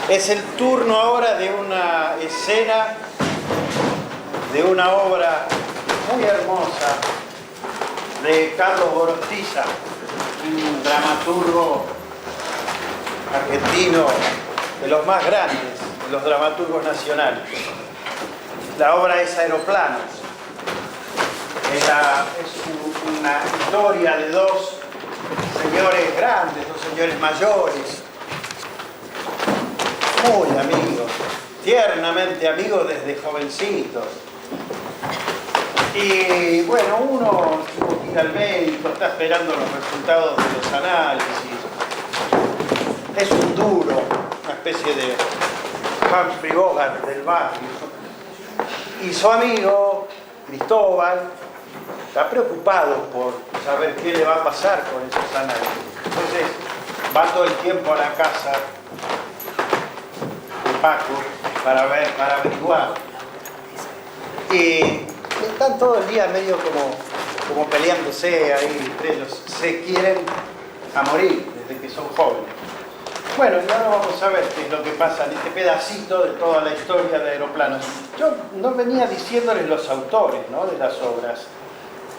Es el turno ahora de una escena de una obra muy hermosa de Carlos Gorostiza, un dramaturgo argentino de los más grandes, de los dramaturgos nacionales. La obra es Aeroplanos. Es una historia de dos señores grandes, dos señores mayores, muy amigos, tiernamente amigos desde jovencitos. Y bueno, uno tuvo que ir al médico, está esperando los resultados de los análisis. Es un duro, una especie de Humphrey Bogart del barrio. Y su amigo, Cristóbal, está preocupado por saber qué le va a pasar con esos análisis. Entonces, va todo el tiempo a la casa de Paco para averiguar. Y están todo el día medio como peleándose ahí entre ellos. Se quieren a morir desde que son jóvenes. Bueno, y ahora vamos a ver qué es lo que pasa en este pedacito de toda la historia de Aeroplanos. Yo no venía diciéndoles los autores, ¿no?, de las obras.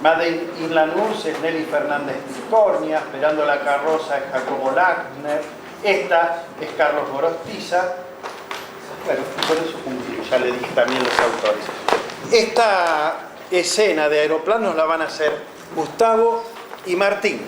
Made in Lanús es Nelly Fernández Picornia, Esperando la carroza es Jacobo Lackner, esta es Carlos Gorostiza. Bueno, por eso ya le dije también los autores. Esta escena de Aeroplanos la van a hacer Gustavo y Martín.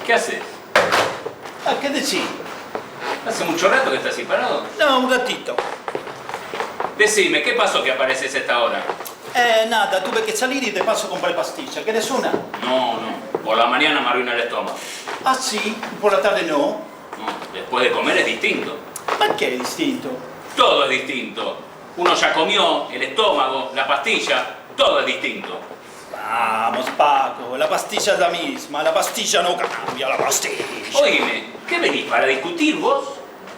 ¿Qué haces? ¿Qué decís? ¿Hace mucho rato que estás así parado? No, un ratito. Decime, ¿qué pasó que apareces a esta hora? Nada, tuve que salir y de paso compré pastillas. ¿Quieres una? No. Por la mañana me arruina el estómago. Ah, sí, por la tarde no. No, después de comer es distinto. ¿Por qué es distinto? Todo es distinto. Uno ya comió, el estómago, la pastilla, todo es distinto. Vamos, Paco, la pastilla es la misma. La pastilla no cambia, la pastilla. Oíme, ¿qué venís para discutir vos?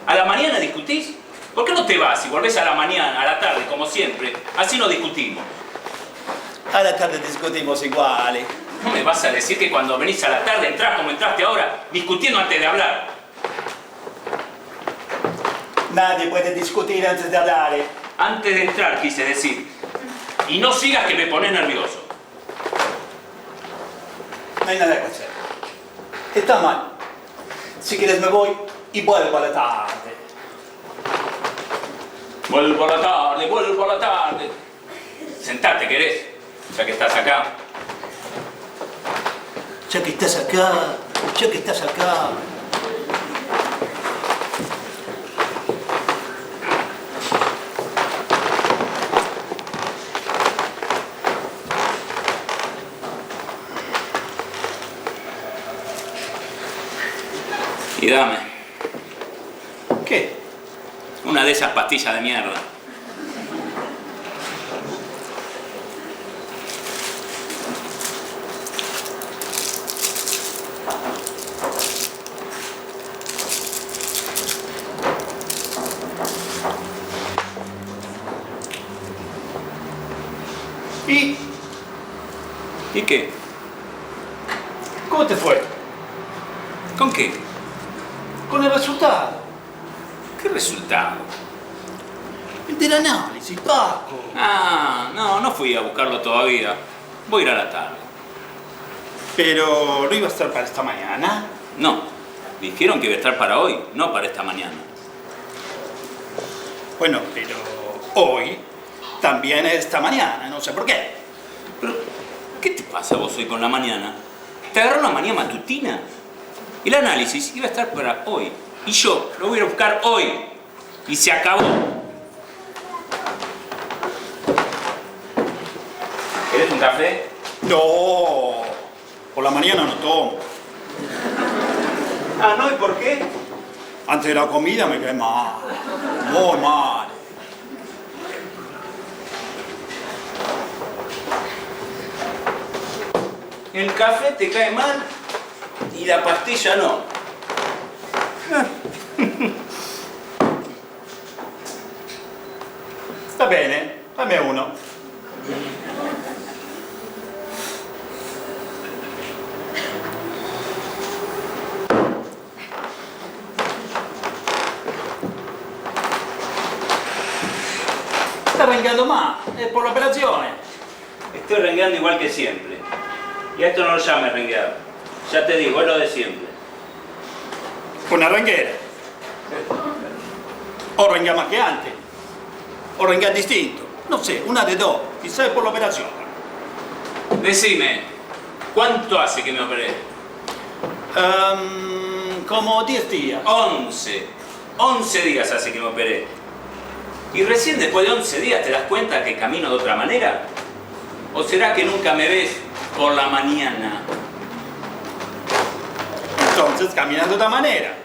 ¿A la mañana discutís? ¿Por qué no te vas y volvés a la mañana, a la tarde, como siempre? Así no discutimos. A la tarde discutimos iguales. ¿No me vas a decir que cuando venís a la tarde entrás como entraste ahora, discutiendo antes de hablar? Nadie puede discutir antes de hablar. Antes de entrar, quise decir. Y no sigas que me pones nervioso. No hay nada que hacer. Está mal. Si quieres me voy y vuelvo a la tarde. Vuelvo a la tarde. Sentate, ¿querés? Ya que estás acá. Ya que estás acá. Y dame. ¿Qué? Una de esas pastillas de mierda. ¿Y qué? ¿Cómo te fue? ¿Con qué? Con el resultado. ¿Qué resultado? El del análisis, Paco. Ah, no fui a buscarlo todavía. Voy a ir a la tarde. Pero no iba a estar para esta mañana. No, dijeron que iba a estar para hoy, no para esta mañana. Bueno, pero hoy también es esta mañana, no sé por qué. Pero, ¿qué te pasa vos hoy con la mañana? ¿Te agarró una manía matutina? El análisis iba a estar para hoy. Y yo lo voy a ir a buscar hoy. Y se acabó. ¿Querés un café? No, por la mañana no tomo. Ah, ¿no? ¿Y por qué? Antes de la comida me cae mal, muy mal. El café te cae mal y la pastilla no. Va bene, fammi uno. Sta arrancando más, è por la operazione. Estoy rengueando igual que siempre. Y a esto no lo llames renguear. Ya te digo, es lo de siempre. Una ranghera. O ranghia más che antes. O ranghia distinto. No sé, una de dos. Quizás es por la operación. Decime, ¿cuánto hace que me operé? Como 10 días. 11. 11 días hace que me operé. ¿Y recién después de 11 días te das cuenta que camino de otra manera? ¿O será que nunca me ves por la mañana? Entonces caminas de otra manera.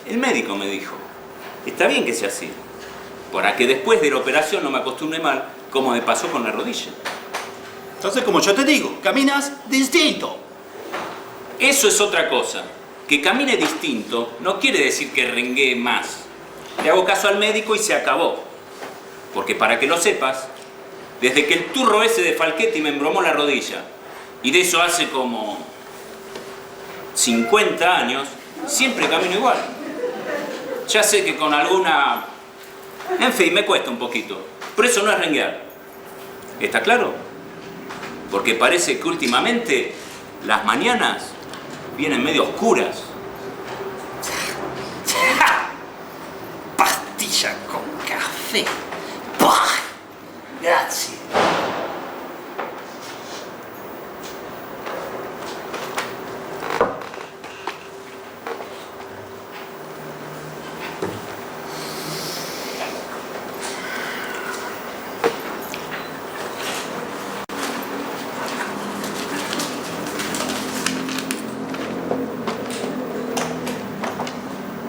El médico me dijo, está bien que sea así, para que después de la operación no me acostumbre mal, como me pasó con la rodilla. Entonces, como yo te digo, caminas distinto. Eso es otra cosa. Que camine distinto no quiere decir que renguee más. Le hago caso al médico y se acabó. Porque para que lo sepas, desde que el turro ese de Falchetti me embromó la rodilla, y de eso hace como 50 años, siempre camino igual. Ya sé que con alguna... En fin, me cuesta un poquito. Pero eso no es renguear. ¿Está claro? Porque parece que últimamente las mañanas vienen medio oscuras. Pastilla con café. Bah, grazie.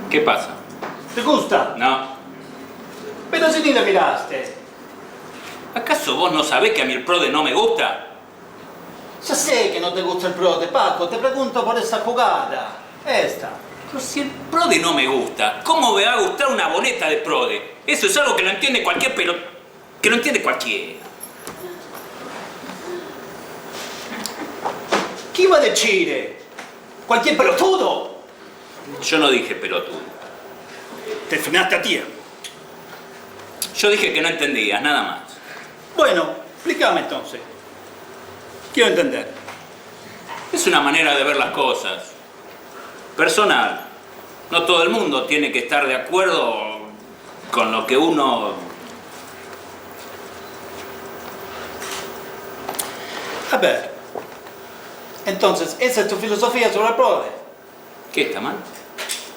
¿Qué pasa? ¿Te gusta? No. Pero si ni la miraste. ¿Acaso vos no sabés que a mí el PRODE no me gusta? Ya sé que no te gusta el PRODE, Paco. Te pregunto por esa jugada. Esta. Pero si el PRODE no me gusta, ¿cómo me va a gustar una boleta de PRODE? Eso es algo que lo entiende cualquier que lo entiende cualquiera. ¿Qué iba a decir? ¿Cualquier pelotudo? Yo no dije pelotudo. Te frenaste a tiempo. Yo dije que no entendías, nada más. Bueno, explícame entonces. Quiero entender. Es una manera de ver las cosas. Personal. No todo el mundo tiene que estar de acuerdo con lo que uno... A ver. Entonces, ¿esa es tu filosofía sobre el PRODE? ¿Qué está mal?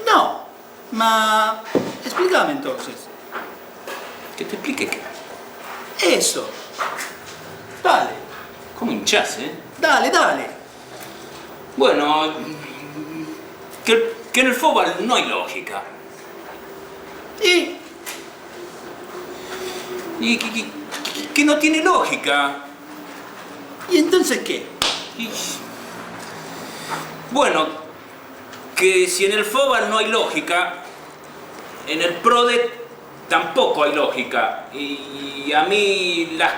No, ma explícame entonces. Que te explique qué. Eso. Dale, ¿Cómo hinchás, eh? dale, dale. Bueno, que en el fútbol no hay lógica. ¿Y? Y que no tiene lógica. ¿Y entonces qué? Y- Bueno, que si en el fútbol no hay lógica, en el PRODE tampoco hay lógica. Y a mí las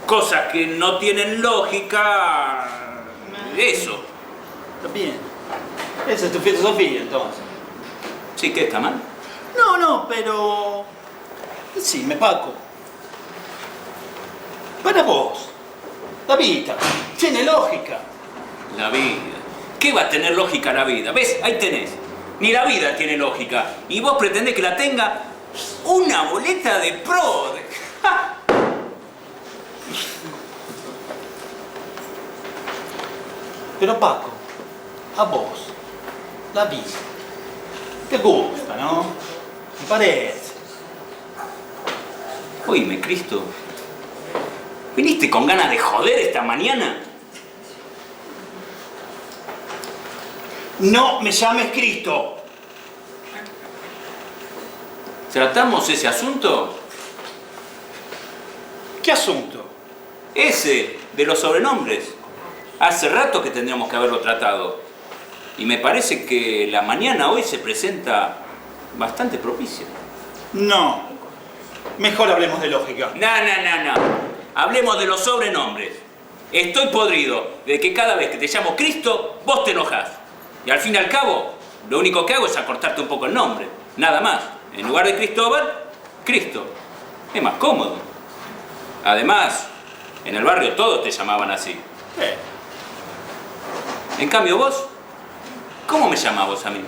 cosas que no tienen lógica, eso. Está bien. Esa es tu filosofía entonces. Sí, que está mal. No, no, pero... Decime, Paco. Para vos, la vida tiene lógica. La vida. ¿Qué va a tener lógica la vida? ¿Ves? Ahí tenés. Ni la vida tiene lógica. Y vos pretendés que la tenga una boleta de PRODE. ¡Ja! Pero Paco, a vos, la vida, te gusta, ¿no? Me parece. Oíme, Cristo. ¿Viniste con ganas de joder esta mañana? No me llames Cristo. ¿Tratamos ese asunto? ¿Qué asunto? Ese, de los sobrenombres. Hace rato que tendríamos que haberlo tratado. Y me parece que la mañana hoy se presenta bastante propicia. No. Mejor hablemos de lógica. No. Hablemos de los sobrenombres. Estoy podrido de que cada vez que te llamo Cristo, vos te enojás. Y al fin y al cabo, lo único que hago es acortarte un poco el nombre. Nada más. En lugar de Cristóbal, Cristo. Es más cómodo. Además, en el barrio todos te llamaban así. En cambio vos, ¿cómo me llamás vos a mí?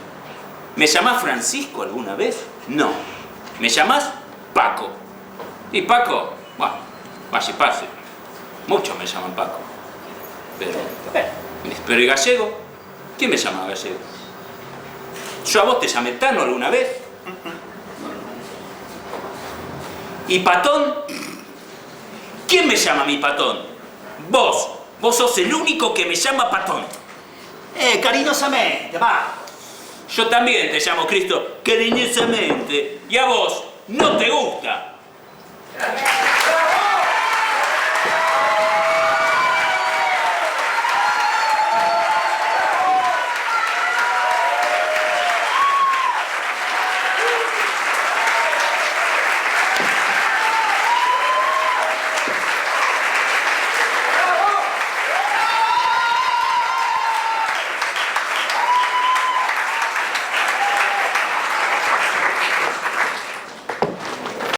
¿Me llamás Francisco alguna vez? No. ¿Me llamás Paco? Y Paco, bueno, vaya y pase. Muchos me llaman Paco. Pero ¿y Gallego? ¿Quién me llama Gallego? ¿Yo a vos te llamé Tano alguna vez? ¿Y Patón? ¿Quién me llama mi Patón? Vos. Vos sos el único que me llama Patón. Cariñosamente, va. Yo también te llamo Cristo cariñosamente. Y a vos no te gusta.